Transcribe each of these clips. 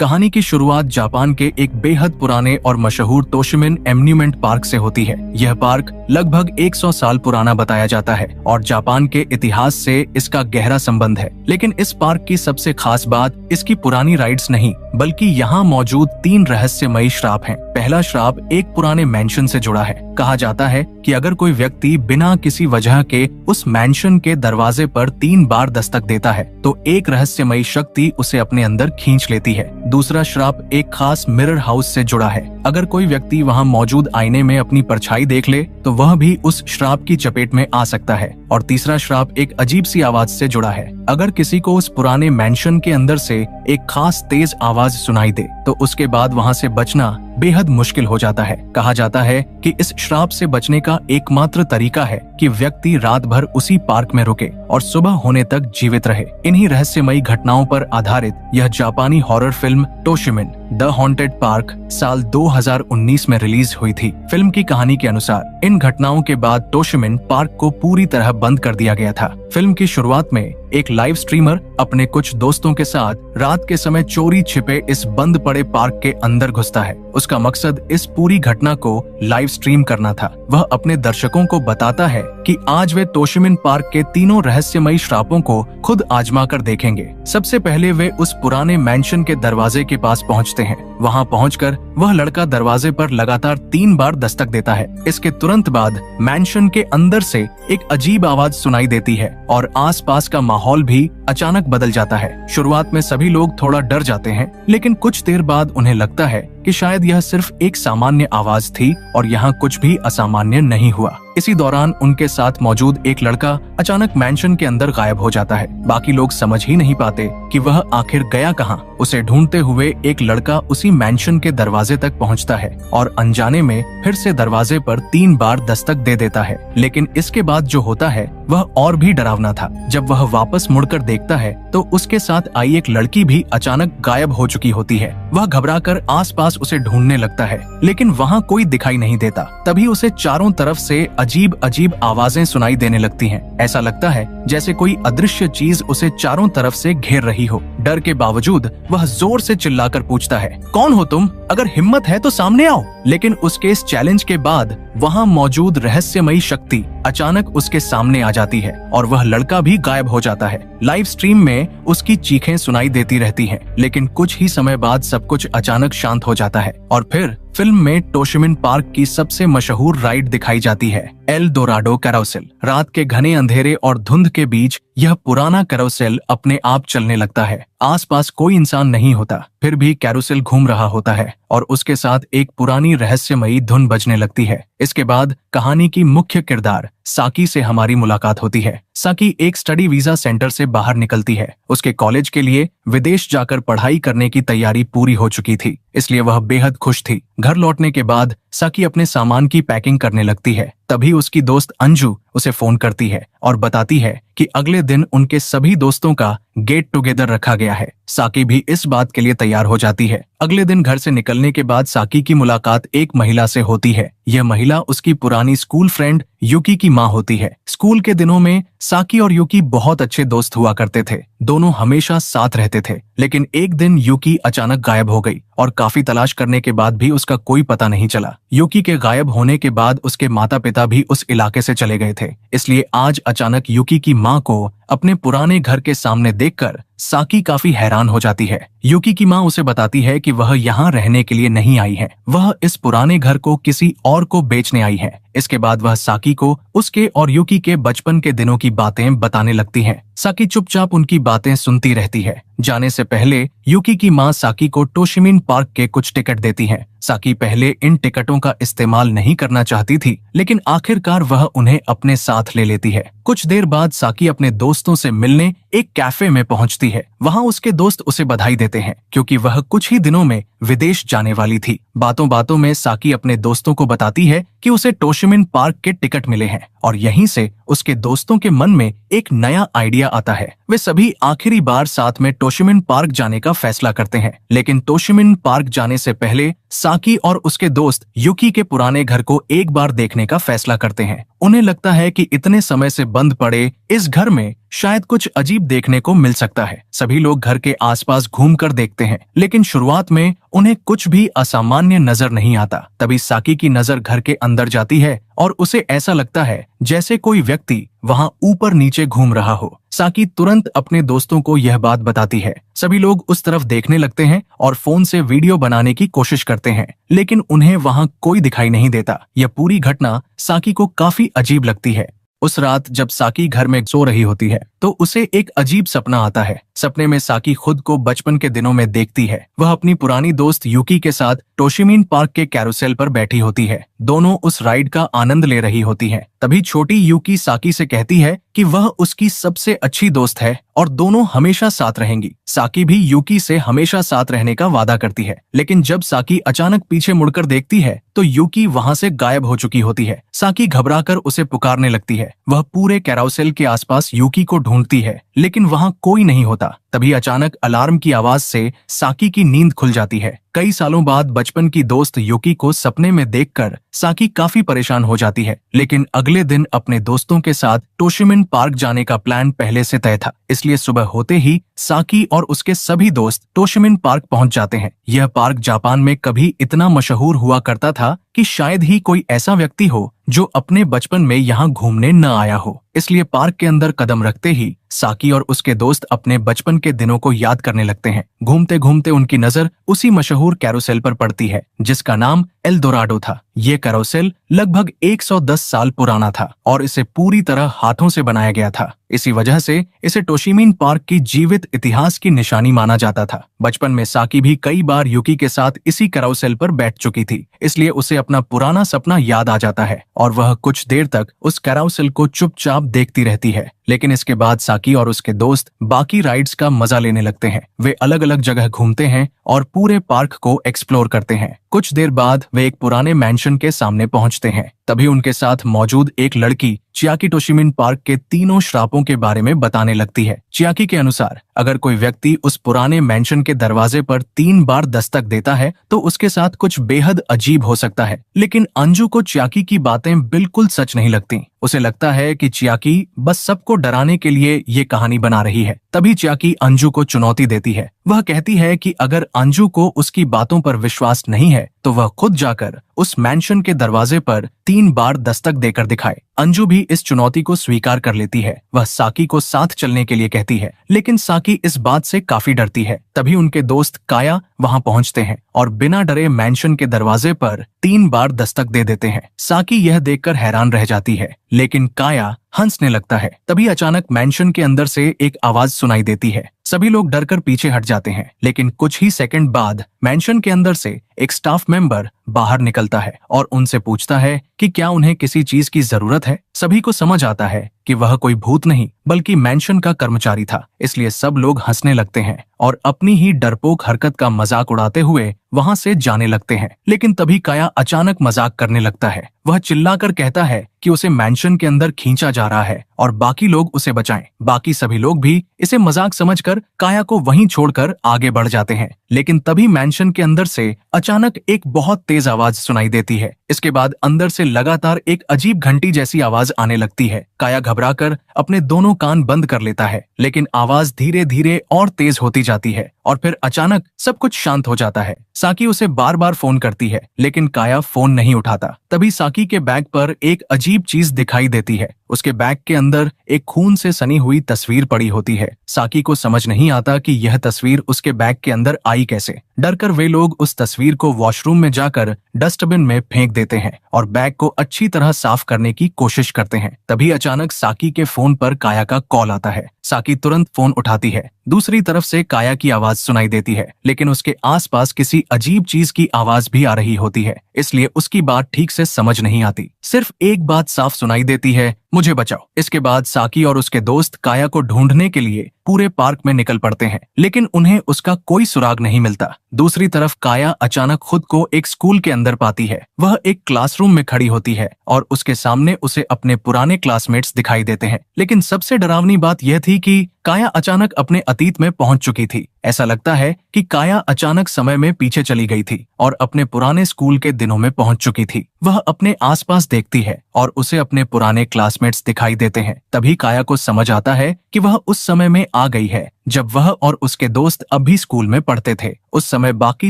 कहानी की शुरुआत जापान के एक बेहद पुराने और मशहूर टोशिमिन एम्यूजमेंट पार्क से होती है। यह पार्क लगभग 100 साल पुराना बताया जाता है और जापान के इतिहास से इसका गहरा संबंध है। लेकिन इस पार्क की सबसे खास बात इसकी पुरानी राइड्स नहीं, बल्कि यहाँ मौजूद 3 रहस्यमयी श्राप हैं। पहला श्राप एक पुराने मैंशन से जुड़ा है। कहा जाता है कि अगर कोई व्यक्ति बिना किसी वजह के उस मैंशन के दरवाजे पर 3 बार दस्तक देता है तो एक रहस्यमयी शक्ति उसे अपने अंदर खींच लेती है। दूसरा श्राप एक खास मिरर हाउस से जुड़ा है। अगर कोई व्यक्ति वहां मौजूद आईने में अपनी परछाई देख ले तो वह भी उस श्राप की चपेट में आ सकता है। और तीसरा श्राप एक अजीब सी आवाज से जुड़ा है। अगर किसी को उस पुराने मैंशन के अंदर से एक खास तेज आवाज सुनाई दे तो उसके बाद वहां से बचना बेहद मुश्किल हो जाता है। कहा जाता है कि इस श्राप से बचने का एकमात्र तरीका है कि व्यक्ति रात भर उसी पार्क में रुके और सुबह होने तक जीवित रहे। इन्हीं रहस्यमयी घटनाओं पर आधारित यह जापानी horror film Toshimin the haunted park साल 2019 में रिलीज हुई थी। फिल्म की कहानी के अनुसार इन घटनाओं के बाद टोशिमिन पार्क को पूरी तरह बंद कर दिया गया था। फिल्म की शुरुआत में एक लाइव स्ट्रीमर अपने कुछ दोस्तों के साथ रात के समय चोरी छिपे इस बंद पड़े पार्क के अंदर घुसता है। उसका मकसद इस पूरी घटना को लाइव स्ट्रीम करना था। वह अपने दर्शकों को बताता है कि आज वे टोशिमिन पार्क के 3 रहस्यमयी श्रापों को खुद आजमा कर देखेंगे। सबसे पहले वे उस पुराने मैंशन के दरवाजे के पास पहुंचते हैं। वहां पहुंचकर वह लड़का दरवाजे पर लगातार 3 बार दस्तक देता है। इसके तुरंत बाद मैंशन के अंदर से एक अजीब आवाज सुनाई देती है और आसपास का माहौल भी अचानक बदल जाता है। शुरुआत में सभी लोग थोड़ा डर जाते हैं, लेकिन कुछ देर बाद उन्हें लगता है कि शायद यह सिर्फ एक सामान्य आवाज थी और यहाँ कुछ भी असामान्य नहीं हुआ। इसी दौरान उनके साथ मौजूद एक लड़का अचानक मैंशन के अंदर गायब हो जाता है। बाकी लोग समझ ही नहीं पाते कि वह आखिर गया कहाँ। उसे ढूंढते हुए एक लड़का उसी मैंशन के दरवाजे तक पहुँचता है और अनजाने में फिर से दरवाजे पर 3 बार दस्तक दे देता है। लेकिन इसके बाद जो होता है वह और भी डरावना था। जब वह वापस मुड़कर देखता है तो उसके साथ आई एक लड़की भी अचानक गायब हो चुकी होती है। वह घबराकर आसपास उसे ढूंढने लगता है, लेकिन वहाँ कोई दिखाई नहीं देता। तभी उसे चारों तरफ से अजीब अजीब आवाजें सुनाई देने लगती हैं। ऐसा लगता है जैसे कोई अदृश्य चीज उसे चारों तरफ से घेर रही हो। डर के बावजूद वह जोर से चिल्लाकर पूछता है, कौन हो तुम? अगर हिम्मत है तो सामने आओ। लेकिन उसके इस चैलेंज के बाद वहाँ मौजूद रहस्यमयी शक्ति अचानक उसके सामने आ जाती है और वह लड़का भी गायब हो जाता है। लाइव स्ट्रीम में उसकी चीखें सुनाई देती रहती हैं, लेकिन कुछ ही समय बाद सब कुछ अचानक शांत हो जाता है और फिर फिल्म में टोशिमिन पार्क की सबसे मशहूर राइड दिखाई जाती है, एल डोराडो कैरोसेल। रात के घने अंधेरे और धुंध के बीच यह पुराना कैरोसेल अपने आप चलने लगता है। आसपास कोई इंसान नहीं होता, फिर भी कैरोसेल घूम रहा होता है और उसके साथ एक पुरानी रहस्यमयी धुन बजने लगती है। इसके बाद कहानी की मुख्य किरदार साकी से हमारी मुलाकात होती है। साकी एक स्टडी वीजा सेंटर से बाहर निकलती है। उसके कॉलेज के लिए विदेश जाकर पढ़ाई करने की तैयारी पूरी हो चुकी थी, इसलिए वह बेहद खुश थी। घर लौटने के बाद साकी अपने सामान की पैकिंग करने लगती है। तभी उसकी दोस्त अंजू उसे फोन करती है और बताती है कि अगले दिन उनके सभी दोस्तों का गेट टुगेदर रखा गया है। साकी भी इस बात के लिए तैयार हो जाती है। अगले दिन घर से निकलने के बाद साकी की मुलाकात एक महिला से होती है। यह महिला उसकी पुरानी स्कूल फ्रेंड युकी की माँ होती है। स्कूल के दिनों में साकी और युकी बहुत अच्छे दोस्त हुआ करते थे। दोनों हमेशा साथ रहते थे, लेकिन एक दिन युकी अचानक गायब हो गई और काफी तलाश करने के बाद भी उसका कोई पता नहीं चला। युकी के गायब होने के बाद उसके माता पिता भी उस इलाके से चले गए थे, इसलिए आज अचानक युकी की माँ को अपने पुराने घर के सामने देखकर साकी काफी हैरान हो जाती है। युकी की माँ उसे बताती है कि वह यहाँ रहने के लिए नहीं आई है, वह इस पुराने घर को किसी और को बेचने आई है। इसके बाद वह साकी को उसके और युकी के बचपन के दिनों की बातें बताने लगती हैं। साकी चुपचाप उनकी बातें सुनती रहती है। जाने से पहले युकी की माँ साकी को टोशिमिन पार्क के कुछ टिकट देती हैं। साकी पहले इन टिकटों का इस्तेमाल नहीं करना चाहती थी, लेकिन आखिरकार वह उन्हें अपने साथ ले लेती है। कुछ देर बाद साकी अपने दोस्तों से मिलने एक कैफे में पहुंचती है। वहां उसके दोस्त उसे बधाई देते हैं क्योंकि वह कुछ ही दिनों में विदेश जाने वाली थी। बातों बातों में साकी अपने दोस्तों को बताती है कि उसे टोशिमिन पार्क के टिकट मिले हैं और यहीं से उसके दोस्तों के मन में एक नया आइडिया आता है। वे सभी आखिरी बार साथ में टोशिमिन पार्क जाने का फैसला करते हैं, लेकिन टोशिमिन पार्क जाने से पहले साकी और उसके दोस्त युकी के पुराने घर को एक बार देखने का फैसला करते हैं। उन्हें लगता है कि इतने समय से बंद पड़े इस घर में शायद कुछ अजीब देखने को मिल सकता है। सभी लोग घर के आसपास घूमकर देखते हैं, लेकिन शुरुआत में उन्हें कुछ भी असामान्य नजर नहीं आता। तभी साकी की नजर घर के अंदर जाती है और उसे ऐसा लगता है जैसे कोई व्यक्ति वहां ऊपर नीचे घूम रहा हो। साकी तुरंत अपने दोस्तों को यह बात बताती है। सभी लोग उस तरफ देखने लगते हैं और फोन से वीडियो बनाने की कोशिश करते हैं, लेकिन उन्हें वहां कोई दिखाई नहीं देता। यह पूरी घटना साकी को काफी अजीब लगती है। उस रात जब साकी घर में सो रही होती है तो उसे एक अजीब सपना आता है। सपने में साकी खुद को बचपन के दिनों में देखती है। वह अपनी पुरानी दोस्त युकी के साथ टोशिमिन पार्क के कैरोसेल पर बैठी होती है। दोनों उस राइड का आनंद ले रही होती हैं। तभी छोटी युकी साकी से कहती है कि वह उसकी सबसे अच्छी दोस्त है और दोनों हमेशा साथ रहेंगी। साकी भी युकी से हमेशा साथ रहने का वादा करती है, लेकिन जब साकी अचानक पीछे मुड़कर देखती है तो युकी वहां से गायब हो चुकी होती है। साकी घबराकर उसे पुकारने लगती है। वह पूरे कैरोसेल के आसपास युकी को ढूंढती है, लेकिन वहां कोई नहीं होता। तभी अचानक अलार्म की आवाज से साकी की नींद खुल जाती है। कई सालों बाद बचपन की दोस्त युकी को सपने में देखकर साकी काफी परेशान हो जाती है, लेकिन अगले दिन अपने दोस्तों के साथ टोशिमिन पार्क जाने का प्लान पहले से तय था। इसलिए सुबह होते ही साकी और उसके सभी दोस्त टोशिमिन पार्क पहुंच जाते हैं। यह पार्क जापान में कभी इतना मशहूर हुआ करता था कि शायद ही कोई ऐसा व्यक्ति हो जो अपने बचपन में यहाँ घूमने न आया हो। इसलिए पार्क के अंदर कदम रखते ही साकी और उसके दोस्त अपने बचपन के दिनों को याद करने लगते हैं। घूमते घूमते उनकी नजर उसी मशहूर कैरोसेल पर पड़ती है जिसका नाम एल दोराडो था। ये कैरोसेल लगभग 110 साल पुराना था और इसे पूरी तरह हाथों से बनाया गया था। इसी वजह से इसे टोशिमिन पार्क की जीवित इतिहास की निशानी माना जाता था। बचपन में साकी भी कई बार युकी के साथ इसी कैरोसेल पर बैठ चुकी थी, इसलिए उसे अपना पुराना सपना याद आ जाता है और वह कुछ देर तक उस कैरोसेल को चुपचाप देखती रहती है। लेकिन इसके बाद साकी और उसके दोस्त बाकी राइड्स का मजा लेने लगते हैं। वे अलग अलग जगह घूमते हैं और पूरे पार्क को एक्सप्लोर करते हैं। कुछ देर बाद वे एक पुराने मैंशन के सामने पहुंचते हैं। तभी उनके साथ मौजूद एक लड़की चियाकी टोशिमिन पार्क के तीनों श्रापों के बारे में बताने लगती है। चियाकी के अनुसार अगर कोई व्यक्ति उस पुराने मैंशन के दरवाजे पर 3 बार दस्तक देता है तो उसके साथ कुछ बेहद अजीब हो सकता है। लेकिन अंजू को चियाकी की बातें बिल्कुल सच नहीं लगती। उसे लगता है कि चियाकी बस सबको डराने के लिए ये कहानी बना रही है। तभी चियाकी अंजू को चुनौती देती है। वह कहती है कि अगर अंजू को उसकी बातों पर विश्वास नहीं है तो वह खुद जाकर उस मैंशन के दरवाजे पर 3 बार दस्तक देकर दिखाए। अंजू भी इस चुनौती को स्वीकार कर लेती है। वह साकी को साथ चलने के लिए कहती है, लेकिन साकी इस बात से काफी डरती है। तभी उनके दोस्त काया वहां पहुंचते हैं और बिना डरे मैंशन के दरवाजे पर 3 बार दस्तक दे देते हैं। साकी यह देखकर हैरान रह जाती है, लेकिन काया हंसने लगता है। तभी अचानक मैंशन के अंदर से एक आवाज सुनाई देती है। सभी लोग डरकर पीछे हट जाते हैं, लेकिन कुछ ही सेकंड बाद मैंशन के अंदर से एक स्टाफ मेंबर बाहर निकलता है और उनसे पूछता है कि क्या उन्हें किसी चीज की जरूरत है। सभी को समझ आता है कि वह कोई भूत नहीं बल्कि मैंशन का कर्मचारी था। इसलिए सब लोग हंसने लगते हैं और अपनी ही डरपोक हरकत का मजाक उड़ाते हुए वहां से जाने लगते हैं। लेकिन तभी काया अचानक मजाक करने लगता है। वह चिल्लाकर कहता है कि उसे मैंशन के अंदर खींचा जा रहा है और बाकी लोग उसे बचाएं। बाकी सभी लोग भी इसे मजाक समझकर काया को वहीं छोड़कर आगे बढ़ जाते हैं। लेकिन तभी मैंशन के अंदर से अचानक एक बहुत तेज आवाज सुनाई देती है। इसके बाद अंदर से लगातार एक अजीब घंटी जैसी आवाज आने लगती है। काया घबराकर अपने दोनों कान बंद कर लेता है, लेकिन आवाज धीरे धीरे और तेज होती जाती है और फिर अचानक सब कुछ शांत हो जाता है। साकी उसे बार बार फोन करती है, लेकिन काया फोन नहीं उठाता। तभी साकी के बैग पर एक अजीब चीज दिखाई देती है। उसके बैग के अंदर एक खून से सनी हुई तस्वीर पड़ी होती है। साकी को समझ नहीं आता कि यह तस्वीर उसके बैग के अंदर आई कैसे। डरकर वे लोग उस तस्वीर को वॉशरूम में जाकर डस्टबिन में फेंक देते हैं और बैग को अच्छी तरह साफ करने की कोशिश करते हैं। तभी अचानक साकी के फोन पर काया का कॉल आता है। साकी तुरंत फोन उठाती है। दूसरी तरफ से काया की आवाज सुनाई देती है, लेकिन उसके आसपास किसी अजीब चीज की आवाज भी आ रही होती है, इसलिए उसकी बात ठीक से समझ नहीं आती। सिर्फ एक बात साफ सुनाई देती है, मुझे बचाओ। इसके बाद साकी और उसके दोस्त काया को ढूंढने के लिए पूरे पार्क में निकल पड़ते हैं, लेकिन उन्हें उसका कोई सुराग नहीं मिलता। दूसरी तरफ काया अचानक खुद को एक स्कूल के अंदर पाती है। वह एक क्लासरूम में खड़ी होती है और उसके सामने उसे अपने पुराने क्लासमेट्स दिखाई देते हैं। लेकिन सबसे डरावनी बात यह थी कि काया अचानक अपने अतीत में पहुंच चुकी थी। ऐसा लगता है कि काया अचानक समय में पीछे चली गई थी और अपने पुराने स्कूल के दिनों में पहुंच चुकी थी। वह अपने आसपास देखती है और उसे अपने पुराने क्लासमेट्स दिखाई देते हैं। तभी काया को समझ आता है कि वह उस समय में आ गई है जब वह और उसके दोस्त अब भी स्कूल में पढ़ते थे। उस समय बाकी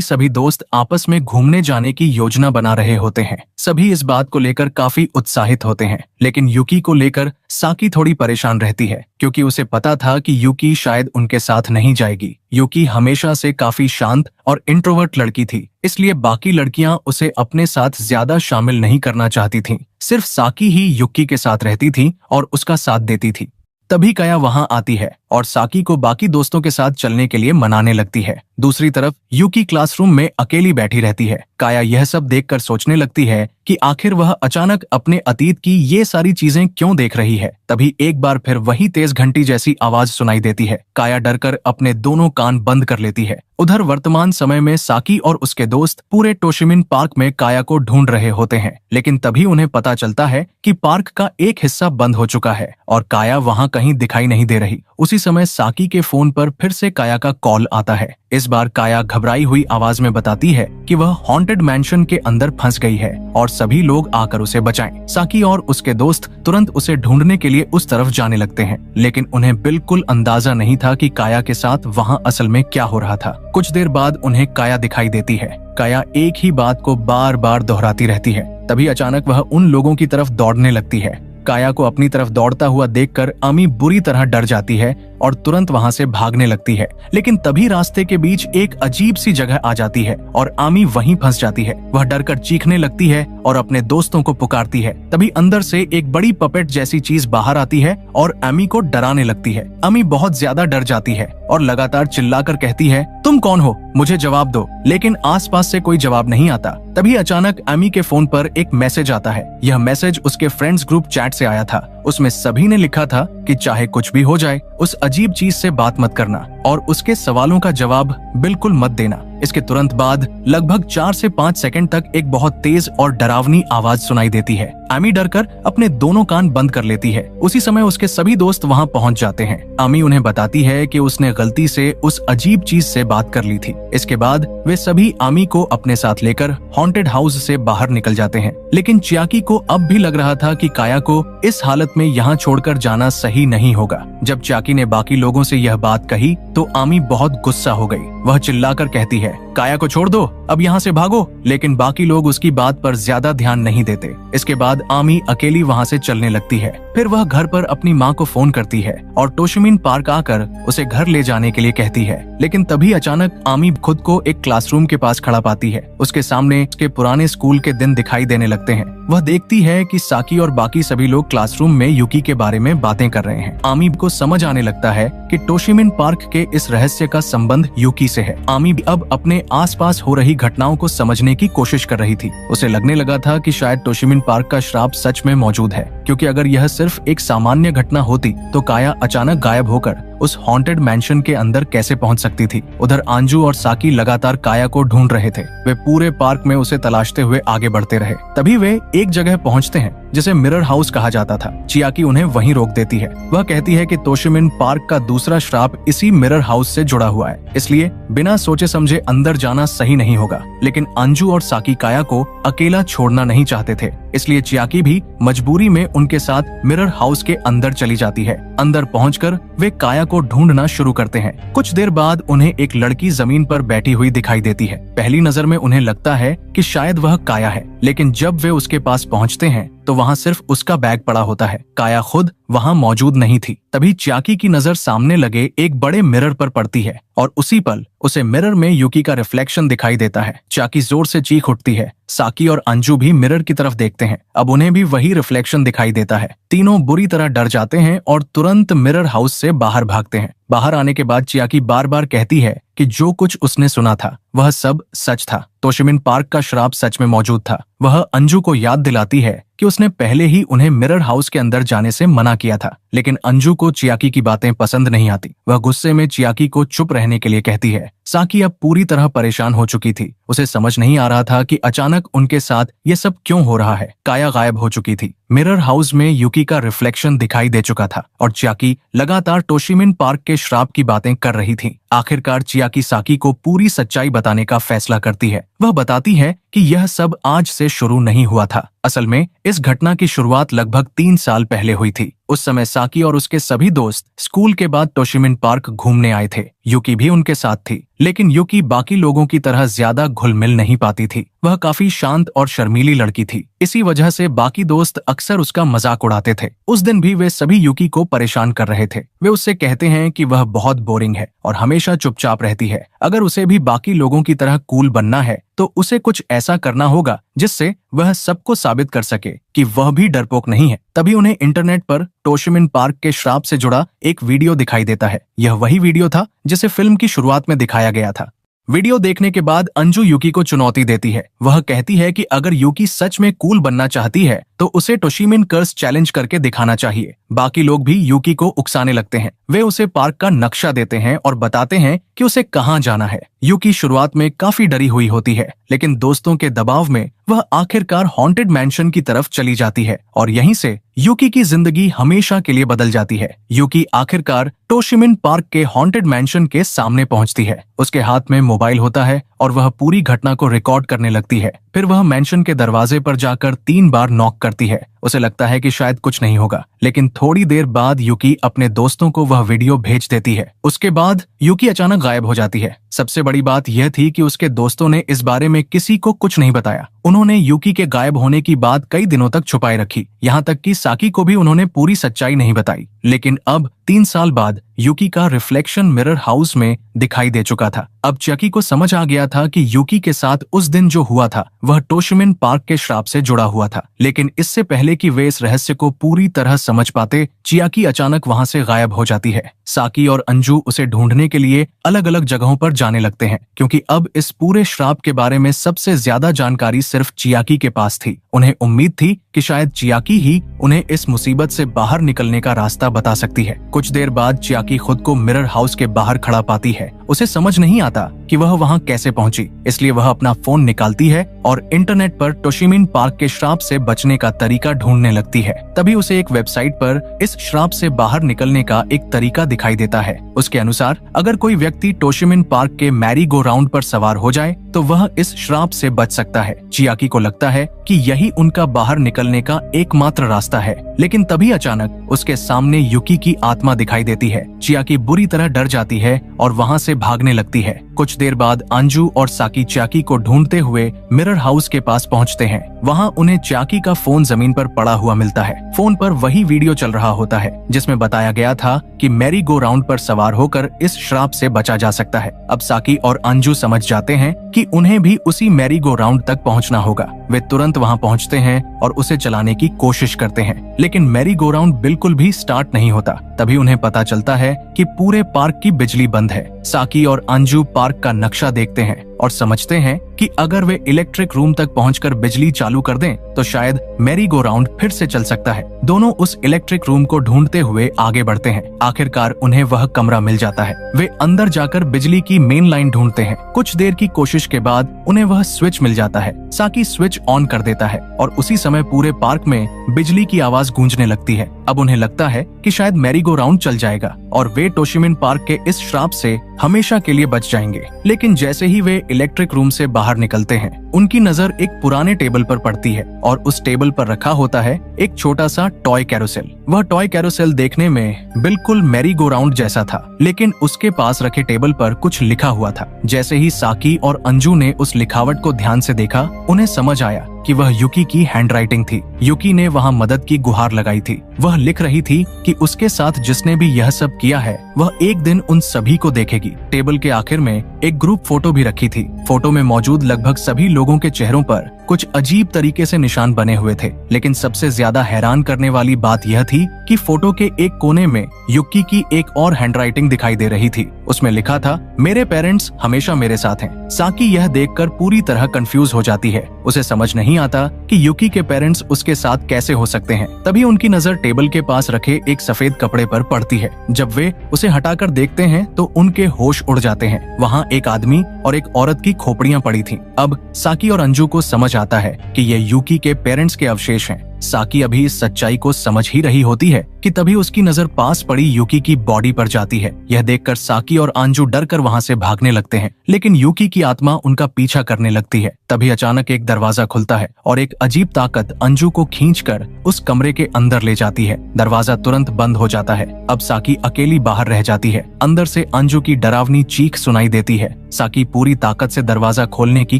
सभी दोस्त आपस में घूमने जाने की योजना बना रहे होते हैं। सभी इस बात को लेकर काफी उत्साहित होते हैं, लेकिन यूकी को लेकर साकी थोड़ी परेशान रहती है, क्योंकि उसे पता था कि यूकी शायद उनके साथ नहीं जाएगी। यूकी हमेशा से काफी शांत और इंट्रोवर्ट लड़की थी, इसलिए बाकी लड़कियां उसे अपने साथ ज्यादा शामिल नहीं करना चाहती थीं। सिर्फ साकी ही यूकी के साथ रहती थी और उसका साथ देती थी। तभी काया वहां आती है और साकी को बाकी दोस्तों के साथ चलने के लिए मनाने लगती है। दूसरी तरफ यूकी क्लासरूम में अकेली बैठी रहती है। काया यह सब देखकर सोचने लगती है कि आखिर वह अचानक अपने अतीत की ये सारी चीजें क्यों देख रही है। तभी एक बार फिर वही तेज घंटी जैसी आवाज सुनाई देती है। काया डरकर अपने दोनों कान बंद कर लेती है। उधर वर्तमान समय में साकी और उसके दोस्त पूरे टोशिमिन पार्क में काया को ढूंढ रहे होते हैं, लेकिन तभी उन्हें पता चलता है कि पार्क का एक हिस्सा बंद हो चुका है और काया वहां कहीं दिखाई नहीं दे रही। उसी समय साकी के फोन पर फिर से काया का कॉल आता है। इस बार काया घबराई हुई आवाज में बताती है कि वह हॉन्टेड मैंशन के अंदर फंस गई है और सभी लोग आकर उसे बचाएं। साकी और उसके दोस्त तुरंत उसे ढूंढने के लिए उस तरफ जाने लगते हैं, लेकिन उन्हें बिल्कुल अंदाजा नहीं था कि काया के साथ वहां असल में क्या हो रहा था। कुछ देर बाद उन्हें काया दिखाई देती है। काया एक ही बात को बार बार दोहराती रहती है। तभी अचानक वह उन लोगों की तरफ दौड़ने लगती है। काया को अपनी तरफ दौड़ता हुआ देखकर आमी बुरी तरह डर जाती है और तुरंत वहां से भागने लगती है, लेकिन तभी रास्ते के बीच एक अजीब सी जगह आ जाती है और आमी वहीं फंस जाती है। वह डरकर चीखने लगती है और अपने दोस्तों को पुकारती है। तभी अंदर से एक बड़ी पपेट जैसी चीज बाहर आती है और आमी को डराने लगती है। आमी बहुत ज्यादा डर जाती है और लगातार चिल्लाकर कहती है, तुम कौन हो, मुझे जवाब दो। लेकिन आसपास से कोई जवाब नहीं आता। तभी अचानक आमी के फोन पर एक मैसेज आता है। यह मैसेज उसके फ्रेंड्स ग्रुप चैट से आया था। उसमें सभी ने लिखा था कि चाहे कुछ भी हो जाए, उस अजीब चीज से बात मत करना और उसके सवालों का जवाब बिल्कुल मत देना। इसके तुरंत बाद लगभग 4 से 5 सेकंड तक एक बहुत तेज और डरावनी आवाज सुनाई देती है। आमी डरकर अपने दोनों कान बंद कर लेती है। उसी समय उसके सभी दोस्त वहां पहुंच जाते हैं। आमी उन्हें बताती है कि उसने गलती से उस अजीब चीज से बात कर ली थी। इसके बाद वे सभी आमी को अपने साथ लेकर हॉन्टेड हाउस से बाहर निकल जाते हैं, लेकिन चियाकी को अब भी लग रहा था कि काया को इस हालत में यहाँ छोड़कर जाना सही नहीं होगा। जब चियाकी ने बाकी लोगों से यह बात कही तो आमी बहुत गुस्सा हो गई। वह चिल्लाकर कहती है, काया को छोड़ दो, अब यहाँ से भागो। लेकिन बाकी लोग उसकी बात पर ज्यादा ध्यान नहीं देते। इसके बाद आमी अकेली वहाँ से चलने लगती है। फिर वह घर पर अपनी माँ को फोन करती है और टोशिमिन पार्क आकर उसे घर ले जाने के लिए कहती है। लेकिन तभी अचानक आमी खुद को एक क्लासरूम के पास खड़ा पाती है। उसके सामने उसके पुराने स्कूल के दिन दिखाई देने लगते हैं। वह देखती है कि साकी और बाकी सभी लोग क्लासरूम में यूकी के बारे में बातें कर रहे हैं। आमी को समझ आने लगता है कि टोशिमिन पार्क के इस रहस्य का संबंध यूकी से है। आमी अब अपने आसपास हो रही घटनाओं को समझने की कोशिश कर रही थी। उसे लगने लगा था कि शायद टोशिमिन पार्क का श्राप सच में मौजूद है, क्योंकि अगर यह सिर्फ एक सामान्य घटना होती तो काया अचानक गायब होकर उस हॉन्टेड मैंशन के अंदर कैसे पहुंच सकती थी। उधर अंजू और साकी लगातार काया को ढूंढ रहे थे। वे पूरे पार्क में उसे तलाशते हुए आगे बढ़ते रहे। तभी वे एक जगह पहुंचते हैं जिसे मिरर हाउस कहा जाता था। चियाकी उन्हें वहीं रोक देती है। वह कहती है कि टोशिमिन पार्क का दूसरा श्राप इसी मिरर हाउस से जुड़ा हुआ है, इसलिए बिना सोचे समझे अंदर जाना सही नहीं होगा। लेकिन अंजू और साकी काया को अकेला छोड़ना नहीं चाहते थे, इसलिए चियाकी भी मजबूरी में उनके साथ मिरर हाउस के अंदर चली जाती है। अंदर पहुंचकर वे काया को ढूंढना शुरू करते हैं। कुछ देर बाद उन्हें एक लड़की जमीन पर बैठी हुई दिखाई देती है। पहली नजर में उन्हें लगता है कि शायद वह काया है, लेकिन जब वे उसके पास पहुंचते हैं तो वहां सिर्फ उसका बैग पड़ा होता है। काया खुद वहां मौजूद नहीं थी। तभी चियाकी की नजर सामने लगे एक बड़े मिरर पर पड़ती है और उसी पल उसे मिरर में यूकी का रिफ्लेक्शन दिखाई देता है। चियाकी जोर से चीख उठती है। साकी और अंजू भी मिरर की तरफ देखते हैं। अब उन्हें भी वही रिफ्लेक्शन दिखाई देता है। तीनों बुरी तरह डर जाते हैं और तुरंत मिरर हाउस से बाहर भागते हैं। बाहर आने के बाद चियाकी बार बार कहती है कि जो कुछ उसने सुना था वह सब सच था। टोशिमिन पार्क का श्राप सच में मौजूद था। वह अंजू को याद दिलाती है कि उसने पहले ही उन्हें मिरर हाउस के अंदर जाने से मना किया था, लेकिन अंजू को चियाकी की बातें पसंद नहीं आती। वह गुस्से में चियाकी को चुप रहने के लिए कहती है। साकी अब पूरी तरह परेशान हो चुकी थी। उसे समझ नहीं आ रहा था कि अचानक उनके साथ ये सब क्यों हो रहा है। काया गायब हो चुकी थी। मिरर हाउस में यूकी का रिफ्लेक्शन दिखाई दे चुका था और चियाकी लगातार टोशिमिन पार्क के श्राप की बातें कर रही थी। आखिरकार चियाकी साकी को पूरी सच्चाई बताने का फैसला करती है। वह बताती है कि यह सब आज से शुरू नहीं हुआ था। असल में इस घटना की शुरुआत लगभग 3 साल पहले हुई थी। उस समय साकी और उसके सभी दोस्त स्कूल के बाद टोशिमिन पार्क घूमने आए थे। यूकी भी उनके साथ थी, लेकिन यूकी बाकी लोगों की तरह ज्यादा घुल मिल नहीं पाती थी। वह काफी शांत और शर्मीली लड़की थी। इसी वजह से बाकी दोस्त अक्सर उसका मजाक उड़ाते थे। उस दिन भी वे सभी यूकी को परेशान कर रहे थे। वे उससे कहते हैं कि वह बहुत बोरिंग है और हमेशा चुपचाप रहती है। अगर उसे भी बाकी लोगों की तरह कूल बनना है तो उसे कुछ ऐसा करना होगा जिससे वह सबको साबित कर सके कि वह भी डरपोक नहीं है। तभी उन्हें इंटरनेट पर टोशिमिन पार्क के श्राप से जुड़ा एक वीडियो दिखाई देता है। यह वही वीडियो था जिसे फिल्म की शुरुआत में दिखाया गया था। वीडियो देखने के बाद अंजू यूकी को चुनौती देती है। वह कहती है कि अगर यूकी सच में कूल बनना चाहती है तो उसे टोशिमिन कर्स चैलेंज करके दिखाना चाहिए। बाकी लोग भी यूकी को उकसाने लगते हैं। वे उसे पार्क का नक्शा देते हैं और बताते हैं कि उसे कहां जाना है। यूकी शुरुआत में काफी डरी हुई होती है, लेकिन दोस्तों के दबाव में वह आखिरकार हॉन्टेड मैंशन की तरफ चली जाती है और यहीं से यूकी की जिंदगी हमेशा के लिए बदल जाती है। यूकी आखिरकार टोशिमिन पार्क के हॉन्टेड मैंशन के सामने पहुंचती है। उसके हाथ में मोबाइल होता है और वह पूरी घटना को रिकॉर्ड करने लगती है। फिर वह मैंशन के दरवाजे पर जाकर 3 बार नॉक करती है। उसे लगता है कि शायद कुछ नहीं होगा, लेकिन थोड़ी देर बाद यूकी अपने दोस्तों को वह वीडियो भेज देती है। उसके बाद यूकी अचानक गायब हो जाती है। सबसे बड़ी बात यह थी कि उसके दोस्तों ने इस बारे में किसी को कुछ नहीं बताया। उन्होंने यूकी के गायब होने की बात कई दिनों तक छुपाए रखी, यहाँ तक कि साकी को भी उन्होंने पूरी सच्चाई नहीं बताई। लेकिन अब 3 साल बाद यूकी का रिफ्लेक्शन मिरर हाउस में दिखाई दे चुका था। अब चियाकी को समझ आ गया था कि यूकी के साथ उस दिन जो हुआ था वह टोशिमिन पार्क के श्राप से जुड़ा हुआ था। लेकिन इससे पहले कि वे इस रहस्य को पूरी तरह समझ पाते, चियाकी अचानक वहां से गायब हो जाती है। साकी और अंजू उसे ढूंढने के लिए अलग अलग जगहों पर जाने लगते हैं, क्योंकि अब इस पूरे श्राप के बारे में सबसे ज्यादा जानकारी सिर्फ चियाकी के पास थी। उन्हें उम्मीद थी कि शायद चियाकी ही उन्हें इस मुसीबत से बाहर निकलने का रास्ता बता सकती है। कुछ देर बाद चियाकी खुद को मिरर हाउस के बाहर खड़ा पाती है। उसे समझ नहीं आता कि वह वहां कैसे पहुंची, इसलिए वह अपना फोन निकालती है और इंटरनेट पर टोशिमिन पार्क के श्राप से बचने का तरीका ढूंढने लगती है। तभी उसे एक वेबसाइट पर इस श्राप से बाहर निकलने का एक तरीका दिखाई देता है। उसके अनुसार अगर कोई व्यक्ति टोशिमिन पार्क के मैरी गो राउंड पर सवार हो जाए तो वह इस श्राप से बच सकता है। चियाकी को लगता है कि यही उनका बाहर निकलने का एकमात्र रास्ता है, लेकिन तभी अचानक उसके सामने यूकी की आत्मा दिखाई देती है। चियाकी बुरी तरह डर जाती है और वहां से भागने लगती है। कुछ देर बाद अंजू और साकी चियाकी को ढूंढते हुए मिरर हाउस के पास पहुंचते हैं। वहां उन्हें चियाकी का फोन जमीन पर पड़ा हुआ मिलता है। फोन पर वही वीडियो चल रहा होता है जिसमें बताया गया था कि मैरी गो राउंड पर सवार होकर इस श्राप से बचा जा सकता है। अब साकी और अंजू समझ जाते हैं कि उन्हें भी उसी मैरी गो राउंड तक पहुंचना होगा। वे तुरंत वहां पहुंचते हैं और उसे चलाने की कोशिश करते हैं, लेकिन मैरी गो राउंड बिल्कुल भी स्टार्ट नहीं होता। तभी उन्हें पता चलता है कि पूरे पार्क की बिजली बंद है। साकी और अंजू पार्क का नक्शा देखते हैं और समझते हैं कि अगर वे इलेक्ट्रिक रूम तक पहुंचकर बिजली चालू कर दें तो शायद मैरी गो राउंड फिर से चल सकता है। दोनों उस इलेक्ट्रिक रूम को ढूंढते हुए आगे बढ़ते हैं। आखिरकार उन्हें वह कमरा मिल जाता है। वे अंदर जाकर बिजली की मेन लाइन ढूंढते हैं। कुछ देर की कोशिश के बाद उन्हें वह स्विच मिल जाता है। साकी स्विच ऑन कर देता है और उसी समय पूरे पार्क में बिजली की आवाज गूंजने लगती है। अब उन्हें लगता है कि शायद मैरी गो राउंड चल जाएगा और वे टोशिमिन पार्क के इस श्राप से हमेशा के लिए बच जाएंगे। लेकिन जैसे ही वे इलेक्ट्रिक रूम से बाहर निकलते हैं, उनकी नजर एक पुराने टेबल पर पड़ती है और उस टेबल पर रखा होता है एक छोटा सा टॉय कैरोसेल। वह टॉय कैरोसेल देखने में बिल्कुल मैरी गो राउंड जैसा था, लेकिन उसके पास रखे टेबल पर कुछ लिखा हुआ था। जैसे ही साकी और अंजू ने उस लिखावट को ध्यान से देखा, उन्हें समझ आया कि वह यूकी की हैंडराइटिंग थी। यूकी ने वहां मदद की गुहार लगाई थी। वह लिख रही थी कि उसके साथ जिसने भी यह सब किया है वह एक दिन उन सभी को देखेगी। टेबल के आखिर में एक ग्रुप फोटो भी रखी थी। फोटो में मौजूद लगभग सभी लोगों के चेहरों पर कुछ अजीब तरीके से निशान बने हुए थे। लेकिन सबसे ज्यादा हैरान करने वाली बात यह थी कि फोटो के एक कोने में युकी की एक और हैंडराइटिंग दिखाई दे रही थी। उसमें लिखा था, मेरे पेरेंट्स हमेशा मेरे साथ हैं। साकी यह देखकर पूरी तरह कंफ्यूज हो जाती है। उसे समझ नहीं आता कि युकी के पेरेंट्स उसके साथ कैसे हो सकते हैं। तभी उनकी नजर टेबल के पास रखे एक सफेद कपड़े पर पड़ती है। जब वे उसे हटाकर देखते हैं तो उनके होश उड़ जाते हैं। वहाँ एक आदमी और एक औरत की खोपड़ियां पड़ी थीं। अब साकी और अंजू को समझ आता है कि ये युकी के पेरेंट्स के अवशेष हैं। साकी अभी इस सच्चाई को समझ ही रही होती है कि तभी उसकी नजर पास पड़ी युकी की बॉडी पर जाती है। यह देखकर साकी और अंजू डरकर वहां से भागने लगते हैं, लेकिन युकी की आत्मा उनका पीछा करने लगती है। तभी अचानक एक दरवाजा खुलता है और एक अजीब ताकत अंजू को खींचकर उस कमरे के अंदर ले जाती है। दरवाजा तुरंत बंद हो जाता है। अब साकी अकेली बाहर रह जाती है। अंदर से अंजू की डरावनी चीख सुनाई देती है। साकी पूरी ताकत से दरवाजा खोलने की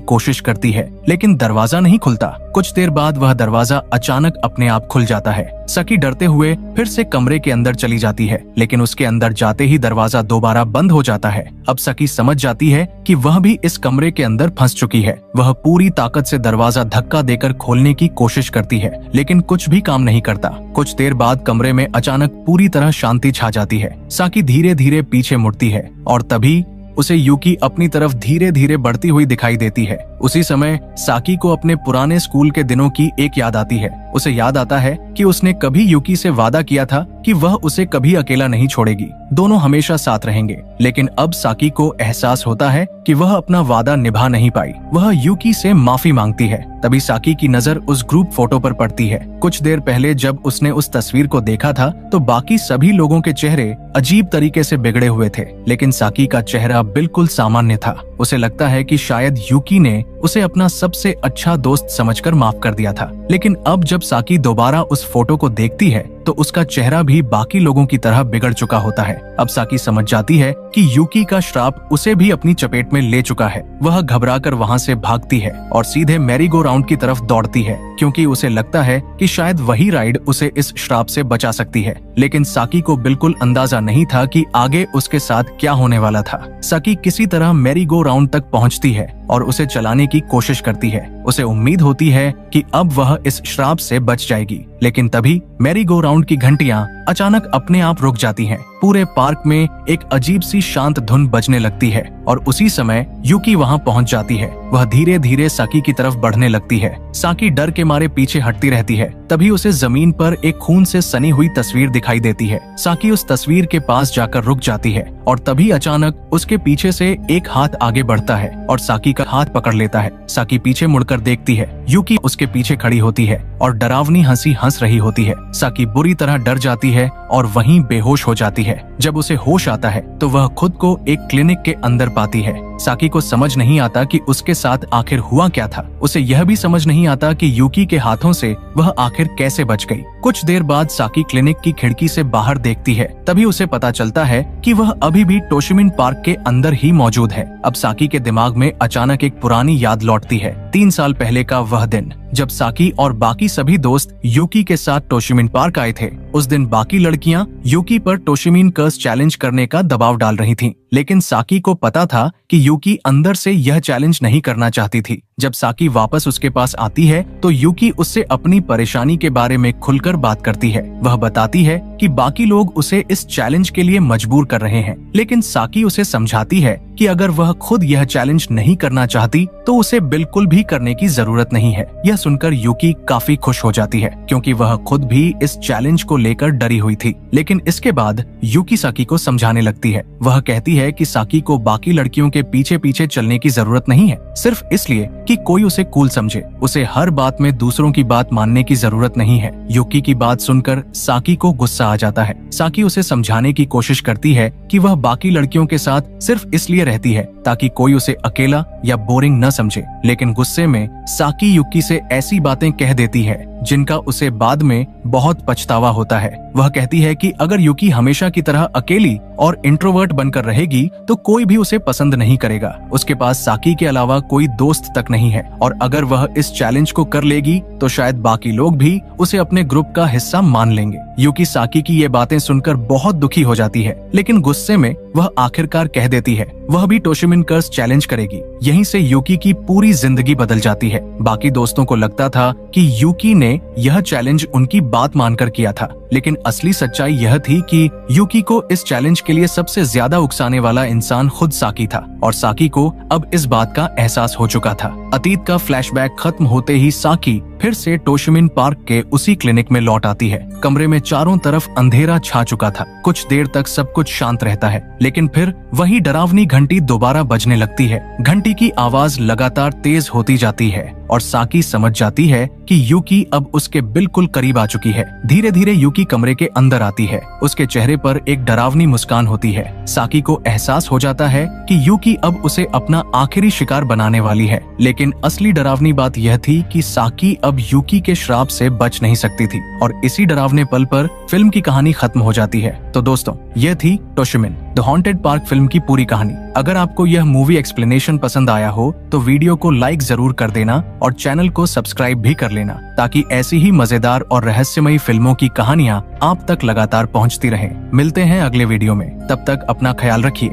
कोशिश करती है, लेकिन दरवाजा नहीं खुलता। कुछ देर बाद वह दरवाजा अचानक अपने आप खुल जाता है। साकी डरते हुए फिर से कमरे के अंदर चली जाती है, लेकिन उसके अंदर जाते ही दरवाजा दोबारा बंद हो जाता है। अब साकी समझ जाती है कि वह भी इस कमरे के अंदर फंस चुकी है। वह पूरी ताकत से दरवाजा धक्का देकर खोलने की कोशिश करती है, लेकिन कुछ भी काम नहीं करता। कुछ देर बाद कमरे में अचानक पूरी तरह शांति छा जाती है। साकी धीरे धीरे पीछे मुड़ती है और तभी उसे युकी अपनी तरफ धीरे धीरे बढ़ती हुई दिखाई देती है। उसी समय साकी को अपने पुराने स्कूल के दिनों की एक याद आती है। उसे याद आता है कि उसने कभी युकी से वादा किया था कि वह उसे कभी अकेला नहीं छोड़ेगी, दोनों हमेशा साथ रहेंगे। लेकिन अब साकी को एहसास होता है कि वह अपना वादा निभा नहीं पाई। वह युकी से माफी मांगती है। तभी साकी की नजर उस ग्रुप फोटो पर पड़ती है। कुछ देर पहले जब उसने उस तस्वीर को देखा था तो बाकी सभी लोगों के चेहरे अजीब तरीके से बिगड़े हुए थे, लेकिन साकी का चेहरा बिल्कुल सामान्य था। उसे लगता है कि शायद युकी ने उसे अपना सबसे अच्छा दोस्त समझकर माफ कर दिया था। लेकिन अब जब साकी दोबारा उस फोटो को देखती है तो उसका चेहरा भी बाकी लोगों की तरह बिगड़ चुका होता है। अब साकी समझ जाती है कि युकी का श्राप उसे भी अपनी चपेट में ले चुका है। वह घबराकर वहां से भागती है और सीधे मैरी गो राउंड की तरफ दौड़ती है, क्योंकि उसे लगता है कि शायद वही राइड उसे इस श्राप से बचा सकती है। लेकिन साकी को बिल्कुल अंदाजा नहीं था कि आगे उसके साथ क्या होने वाला था। साकी किसी तरह मैरी गो राउंड तक पहुंचती है और उसे चलाने की कोशिश करती है। उसे उम्मीद होती है कि अब वह इस श्राप से बच जाएगी, लेकिन तभी मैरी गो राउंड की घंटियां अचानक अपने आप रुक जाती हैं। पूरे पार्क में एक अजीब सी शांत धुन बजने लगती है और उसी समय युकी वहां पहुंच जाती है। वह धीरे धीरे साकी की तरफ बढ़ने लगती है। साकी डर के मारे पीछे हटती रहती है। तभी उसे जमीन पर एक खून से सनी हुई तस्वीर दिखाई देती है। साकी उस तस्वीर के पास जाकर रुक जाती है और तभी अचानक उसके पीछे से एक हाथ आगे बढ़ता है और साकी का हाथ पकड़ लेता है। साकी पीछे मुड़कर देखती है। युकी उसके पीछे खड़ी होती है और डरावनी हंसी हंस रही होती है। साकी बुरी तरह डर जाती है और वहीं बेहोश हो जाती है। जब उसे होश आता है तो वह खुद को एक क्लिनिक के अंदर पाती है। साकी को समझ नहीं आता कि उसके साथ आखिर हुआ क्या था। उसे यह भी समझ नहीं आता कि युकी के हाथों से वह आखिर कैसे बच गई। कुछ देर बाद साकी क्लिनिक की खिड़की से बाहर देखती है। तभी उसे पता चलता है कि वह अभी भी टोशिमिन पार्क के अंदर ही मौजूद है। अब साकी के दिमाग में अचानक एक पुरानी याद लौटती है। 3 साल पहले का वह दिन जब साकी और बाकी सभी दोस्त युकी के साथ टोशिमिन पार्क आए थे। उस दिन बाकी लड़कियां युकी पर टोशिमिन कर्स चैलेंज करने का दबाव डाल रही थीं, लेकिन साकी को पता था कि युकी अंदर से यह चैलेंज नहीं करना चाहती थी। जब साकी वापस उसके पास आती है तो युकी उससे अपनी परेशानी के बारे में खुलकर बात करती है। वह बताती है कि बाकी लोग उसे इस चैलेंज के लिए मजबूर कर रहे हैं, लेकिन साकी उसे समझाती है कि अगर वह खुद यह चैलेंज नहीं करना चाहती तो उसे बिल्कुल भी करने की जरूरत नहीं है। यह सुनकर युकी काफी खुश हो जाती है, क्योंकि वह खुद भी इस चैलेंज को लेकर डरी हुई थी। लेकिन इसके बाद युकी साकी को समझाने लगती है। वह कहती है कि साकी को बाकी लड़कियों के पीछे पीछे चलने की जरूरत नहीं है, सिर्फ इसलिए कि कोई उसे कूल समझे। उसे हर बात में दूसरों की बात मानने की जरूरत नहीं है। युकी की बात सुनकर साकी को गुस्सा आ जाता है। साकी उसे समझाने की कोशिश करती है कि वह बाकी लड़कियों के साथ सिर्फ इसलिए रहती है ताकि कोई उसे अकेला या बोरिंग न समझे। लेकिन गुस्से में साकी युकी से ऐसी बातें कह देती है जिनका उसे बाद में बहुत पछतावा होता है। वह कहती है कि अगर युकी हमेशा की तरह अकेली और इंट्रोवर्ट बनकर रहेगी तो कोई भी उसे पसंद नहीं करेगा। उसके पास साकी के अलावा कोई दोस्त तक नहीं है और अगर वह इस चैलेंज को कर लेगी तो शायद बाकी लोग भी उसे अपने ग्रुप का हिस्सा मान लेंगे। यूकी साकी की ये बातें सुनकर बहुत दुखी हो जाती है, लेकिन गुस्से में वह आखिरकार कह देती है वह भी टोशिमिन कर्स चैलेंज करेगी। यहीं से यूकी की पूरी जिंदगी बदल जाती है। बाकी दोस्तों को लगता था कि यूकी ने यह चैलेंज उनकी बात मानकर किया था, लेकिन असली सच्चाई यह थी कि यूकी को इस चैलेंज के लिए सबसे ज्यादा उकसाने वाला इंसान खुद साकी था और साकी को अब इस बात का एहसास हो चुका था। अतीत का फ्लैशबैक खत्म होते ही साकी फिर से टोशिमिन पार्क के उसी क्लिनिक में लौट आती है। कमरे में चारों तरफ अंधेरा छा चुका था। कुछ देर तक सब कुछ शांत रहता है, लेकिन फिर वही डरावनी घंटी दोबारा बजने लगती है। घंटी की आवाज लगातार तेज होती जाती है और साकी समझ जाती है कि यूकी अब उसके बिल्कुल करीब आ चुकी है। धीरे धीरे यूकी कमरे के अंदर आती है। उसके चेहरे पर एक डरावनी मुस्कान होती है। साकी को एहसास हो जाता है कि यूकी अब उसे अपना आखिरी शिकार बनाने वाली है, लेकिन असली डरावनी बात यह थी कि साकी अब यूकी के श्राप से बच नहीं सकती थी और इसी डरावने पल पर फिल्म की कहानी खत्म हो जाती है। तो दोस्तों, यह थी टोशिमिन द हॉन्टेड पार्क फिल्म की पूरी कहानी। अगर आपको यह मूवी एक्सप्लेनेशन पसंद आया हो तो वीडियो को लाइक जरूर कर देना और चैनल को सब्सक्राइब भी कर लेना, ताकि ऐसी ही मजेदार और रहस्यमयी फिल्मों की कहानियाँ आप तक लगातार पहुँचती रहें। मिलते हैं अगले वीडियो में, तब तक अपना ख्याल रखिए।